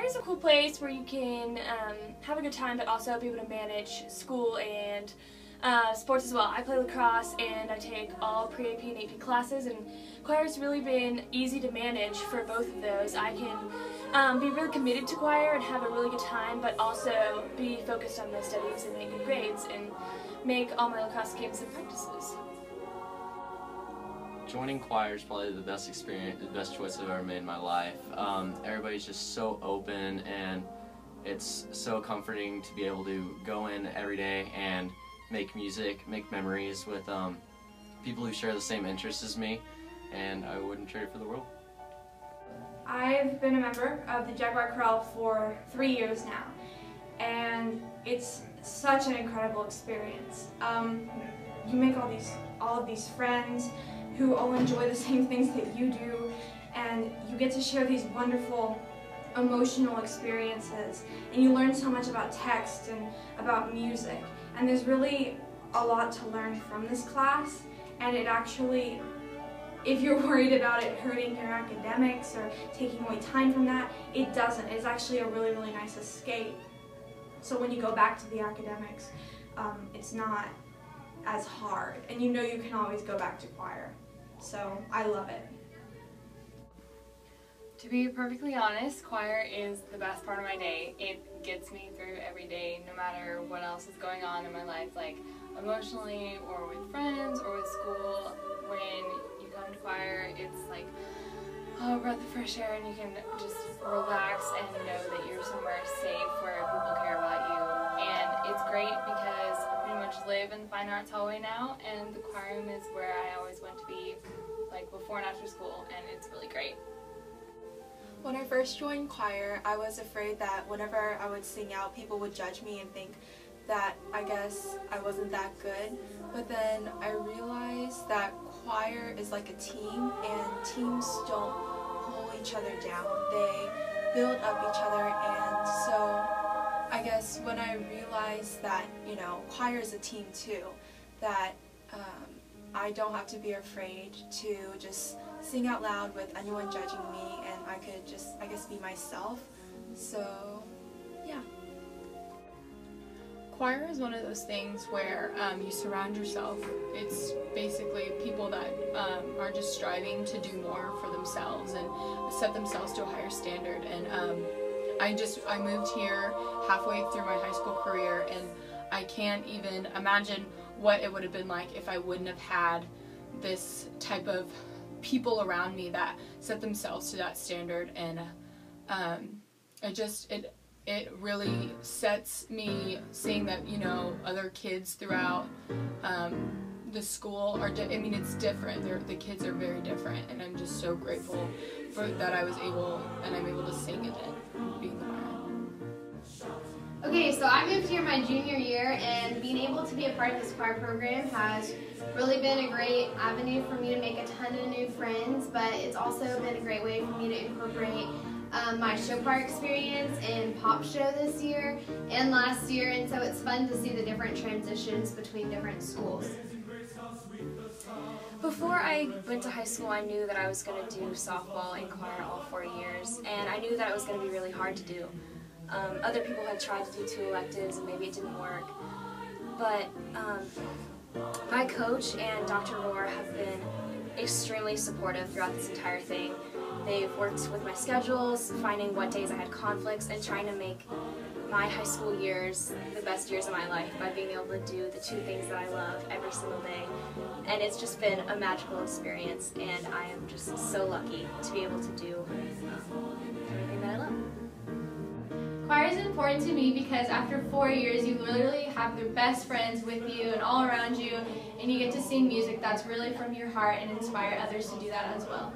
is a cool place where you can have a good time but also be able to manage school and sports as well. I play lacrosse and I take all pre-AP and AP classes, and choir has really been easy to manage for both of those. I can be really committed to choir and have a really good time, but also be focused on my studies and make good grades and make all my lacrosse games and practices. Joining choir is probably the best experience, the best choice I've ever made in my life. Everybody's just so open, and it's so comforting to be able to go in every day and make music, make memories with people who share the same interests as me, and I wouldn't trade it for the world. I've been a member of the Jaguar Chorale for 3 years now, and it's such an incredible experience. You make all of these friends who all enjoy the same things that you do, and you get to share these wonderful emotional experiences, and you learn so much about text and about music, and there's really a lot to learn from this class, and it actually, if you're worried about it hurting your academics or taking away time from that, it doesn't. It's actually a really, really nice escape. So when you go back to the academics, it's not as hard, and you know you can always go back to choir. So I love it. To be perfectly honest, choir is the best part of my day. It gets me through every day, no matter what else is going on in my life, like emotionally or with friends or with school. When you come to choir, it's like a breath of fresh air, and you can just relax and know that you're somewhere safe where people care about you. And it's great because I pretty much live in the Fine Arts hallway now, and the choir room is where I always went to be, like before and after school, and it's really great. When I first joined choir, I was afraid that whenever I would sing out, people would judge me and think that I guess I wasn't that good. But then I realized that choir is like a team, and teams don't pull each other down. They build up each other, and so I guess when I realized that, you know, choir is a team too, that I don't have to be afraid to just sing out loud with anyone judging me, and I could just, I guess, be myself. So, yeah. Choir is one of those things where you surround yourself. It's basically people that are just striving to do more for themselves and set themselves to a higher standard. And I moved here halfway through my high school career, and I can't even imagine what it would have been like if I wouldn't have had this type of people around me that set themselves to that standard. And it really sets me seeing that, you know, other kids throughout the school are, I mean, it's different. The kids are very different, and I'm just so grateful for that I'm able to sing in it and be in the choir. Okay, so I moved here my junior year, and being able to be a part of this choir program has really been a great avenue for me to make a ton of new friends, but it's also been a great way for me to incorporate my show choir experience in pop show this year and last year, and so it's fun to see the different transitions between different schools. Before I went to high school, I knew that I was going to do softball and choir all 4 years, and I knew that it was going to be really hard to do. Other people had tried to do 2 electives and maybe it didn't work, but my coach and Dr. Rohr have been extremely supportive throughout this entire thing. They've worked with my schedules, finding what days I had conflicts, and trying to make my high school years the best years of my life by being able to do the 2 things that I love every single day. And it's just been a magical experience, and I am just so lucky to be able to do everything that I love. Choir is important to me because after 4 years you literally have your best friends with you and all around you, and you get to sing music that's really from your heart and inspire others to do that as well.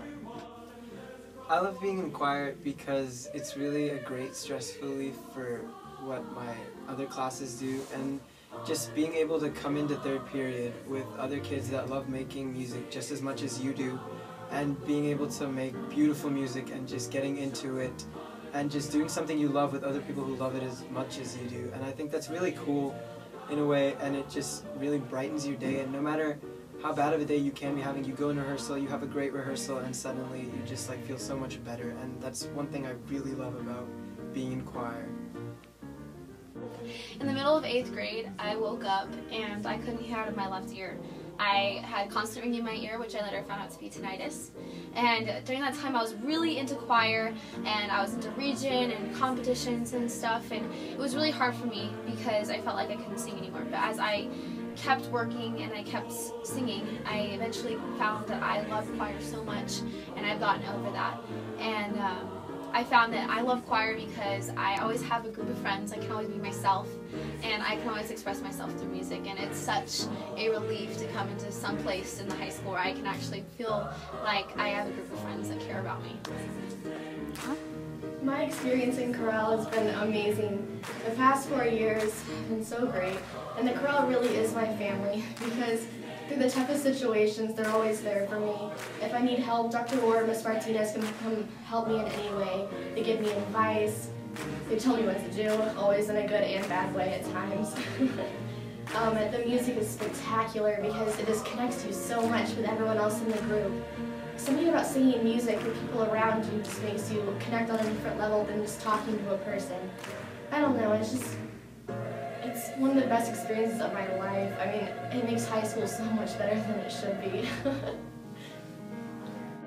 I love being in choir because it's really a great stress relief for what my other classes do, and just being able to come into 3rd period with other kids that love making music just as much as you do, and being able to make beautiful music and just getting into it and just doing something you love with other people who love it as much as you do. And I think that's really cool in a way, and it just really brightens your day. And no matter how bad of a day you can be having, you go in rehearsal, you have a great rehearsal, and suddenly you just like feel so much better. And that's one thing I really love about being in choir. In the middle of 8th grade, I woke up and I couldn't hear out of my left ear. I had constant ringing in my ear, which I later found out to be tinnitus. And during that time, I was really into choir, and I was into region and competitions and stuff, and it was really hard for me because I felt like I couldn't sing anymore. But as I kept working and I kept singing, I eventually found that I loved choir so much, and I've gotten over that. And I found that I love choir because I always have a group of friends. I can always be myself, and I can always express myself through music, and it's such a relief to come into some place in the high school where I can actually feel like I have a group of friends that care about me. My experience in chorale has been amazing. The past 4 years have been so great, and the chorale really is my family because through the toughest situations, they're always there for me. If I need help, Dr. Ward or Ms. Martinez can come help me in any way. They give me advice. They tell me what to do, always in a good and bad way at times. The music is spectacular because it just connects you so much with everyone else in the group. Something about singing music with people around you just makes you connect on a different level than just talking to a person. I don't know, it's one of the best experiences of my life. I mean, it makes high school so much better than it should be.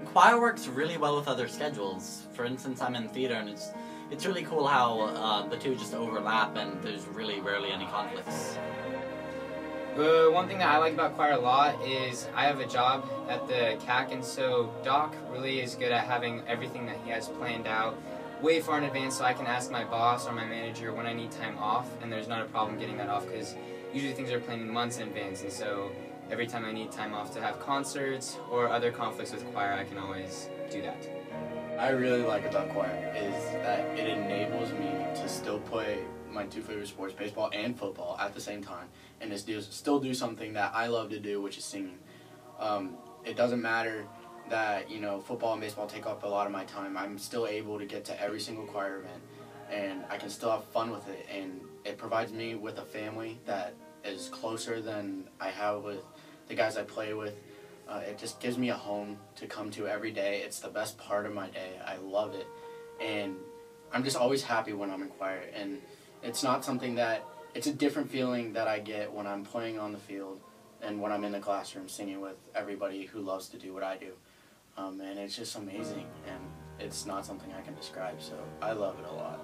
Choir works really well with other schedules. For instance, I'm in theater, and it's really cool how the two just overlap, and there's really rarely any conflicts. One thing that I like about choir a lot is I have a job at the CAC, and so Doc really is good at having everything that he has planned out way far in advance, so I can ask my boss or my manager when I need time off, and there's not a problem getting that off because usually things are planned months in advance, and so every time I need time off to have concerts or other conflicts with choir, I can always do that. I really like about choir is that it enables me to still play my two favorite sports, baseball and football, at the same time, and still do something that I love to do, which is singing. It doesn't matter that, you know, football and baseball take up a lot of my time. I'm still able to get to every single choir event, and I can still have fun with it, and it provides me with a family that is closer than I have with the guys I play with. It just gives me a home to come to every day. It's the best part of my day. I love it, and I'm just always happy when I'm in choir, and it's not something that, it's a different feeling that I get when I'm playing on the field and when I'm in the classroom singing with everybody who loves to do what I do. And it's just amazing, and it's not something I can describe, so I love it a lot.